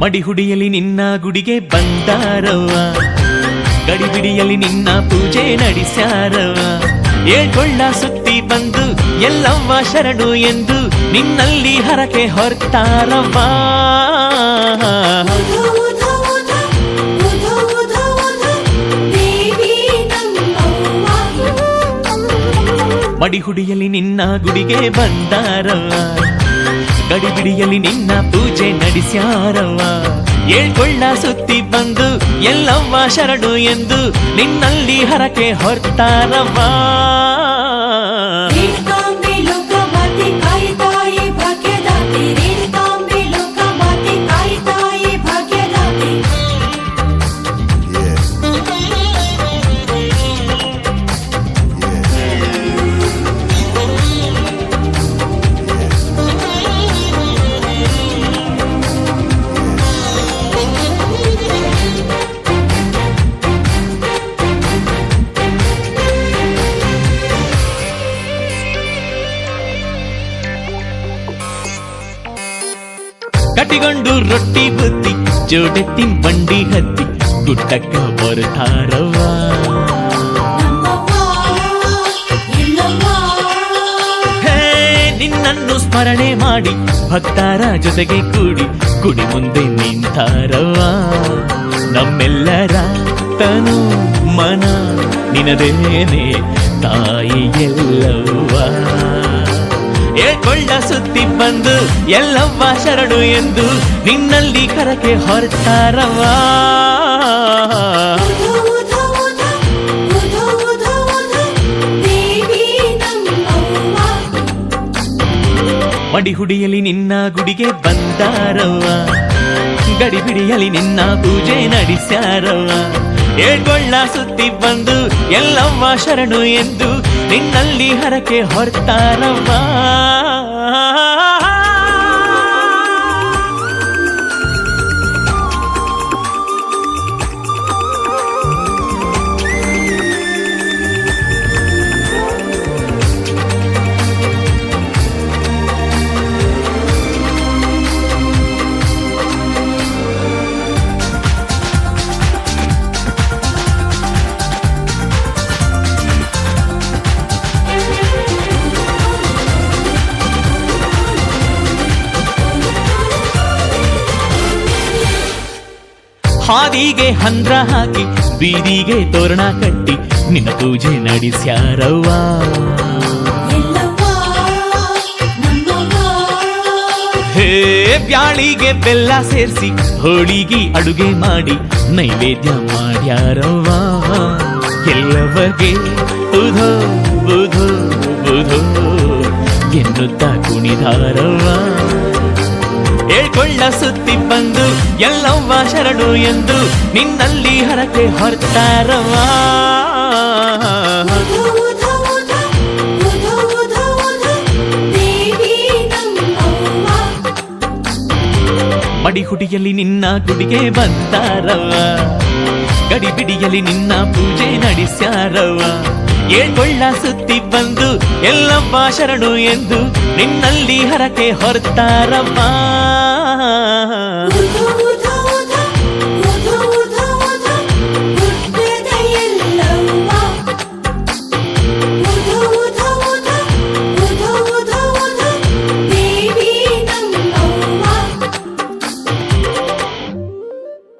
ಮಡಿಹುಡಿಯಲ್ಲಿ ನಿನ್ನ ಗುಡಿಗೆ ಬಂದಾರವ್ವ, ಗಡಿಬಿಡಿಯಲ್ಲಿ ನಿನ್ನ ಪೂಜೆ ನಡೆಸ್ಯಾರವ್ವ. ಏಳ್ಕೊಳ್ಳ ಸುತ್ತಿ ಬಂದು ಎಲ್ಲವ್ವ ಶರಣು ಎಂದು ನಿನ್ನಲ್ಲಿ ಹರಕೆ ಹೊರ್ತಾರವ್ವ. ಮಡಿಹುಡಿಯಲ್ಲಿ ನಿನ್ನ ಗುಡಿಗೆ ಬಂದಾರವ್ವ, ಗಡಿಬಿಡಿಯಲ್ಲಿ ನಿನ್ನ ಪೂಜೆ ನಡೆಸ್ಯಾರವ್ವ. ಏಳ್ಕೊಳ್ಳ ಸುತ್ತಿ ಬಂದು ಎಲ್ಲವ್ವ ಶರಣು ಎಂದು ನಿನ್ನಲ್ಲಿ ಹರಕೆ ಹೊರ್ತಾರವ್ವ. ಕಟ್ಟಿಕೊಂಡು ರೊಟ್ಟಿ ಬುತ್ತಿ ಜೋಡೆತ್ತಿನ ಬಂಡಿ ಹತ್ತಿ ಗುಡ್ಡಕ್ಕ ಬರ್ತಾರವ್ವ. ಹೇ ನಿನ್ನನ್ನು ಸ್ಮರಣೆ ಮಾಡಿ ಭಕ್ತರ ಜೊತೆಗೆ ಕೂಡಿ ಗುಡಿ ಮುಂದೆ ನಿಂತಾರವ್ವ. ನಮ್ಮೆಲ್ಲರ ತನು ಮನ ನಿನದೇನೆ ತಾಯಿ ಎಲ್ಲವ್ವ. ಏಳ್ಕೊಳ್ಳ ಸುತ್ತಿ ಬಂದು ಎಲ್ಲವ್ವ ಶರಣು ಎಂದು ನಿನ್ನಲ್ಲಿ ಕರಕೆ ಹೊರತಾರವ್ವ. ಮಡಿಹುಡಿಯಲ್ಲಿ ನಿನ್ನ ಗುಡಿಗೆ ಬಂದಾರವ್ವ, ಗಡಿಬಿಡಿಯಲ್ಲಿ ನಿನ್ನ ಪೂಜೆ ನಡೆಸ್ಯಾರವ್ವ. ಏಳ್ಕೊಳ್ಳ ಸುತ್ತಿ ಬಂದು ಎಲ್ಲವ್ವ ಶರಣು ಎಂದು ನಿನ್ನಲ್ಲಿ ಹರಕೆ ಹೊರ್ತಾರವ್ವ. ಹಾದಿಗೆ ಹಂದ್ರ ಹಾಕಿ ಬೀದಿಗೆ ತೋರಣ ಕಟ್ಟಿ ನಿನ್ನ ಪೂಜೆ ನಡೆಸ್ಯಾರವ್ವ. ಹೇ ಬ್ಯಾಳಿಗೆ ಬೆಲ್ಲ ಸೇರಿಸಿ ಹೋಳಿಗೆ ಅಡುಗೆ ಮಾಡಿ ನೈವೇದ್ಯ ಮಾಡ್ಯಾರವ್ವ. ಎಲ್ಲವಗೆ ಬುಧೋ ಬುಧೋ ಬುಧೋ ಎನ್ನುತ್ತಾ ಕುಣಿದಾರವ್ವ. ಏಳ್ಕೊಳ್ಳ ಸುತ್ತಿ ಬಂದು ಎಲ್ಲವ್ವ ಶರಣು ಎಂದು ನಿನ್ನಲ್ಲಿ ಹರಕೆ ಹೊರ್ತಾರವ್ವ. ಮಡಿಹುಡಿಯಲ್ಲಿ ನಿನ್ನ ಗುಡಿಗೆ ಬಂದಾರವ್ವ, ಗಡಿಬಿಡಿಯಲ್ಲಿ ನಿನ್ನ ಪೂಜೆ ನಡೆಸ್ಯಾರವ್ವ. ಏಳ್ಕೊಳ್ಳ ಸುತ್ತಿ ಬಂದು ಎಲ್ಲವ್ವ ಶರಣು ಎಂದು ನಿನ್ನಲ್ಲಿ ಹರಕೆ ಹೊರ್ತಾರವ್ವ.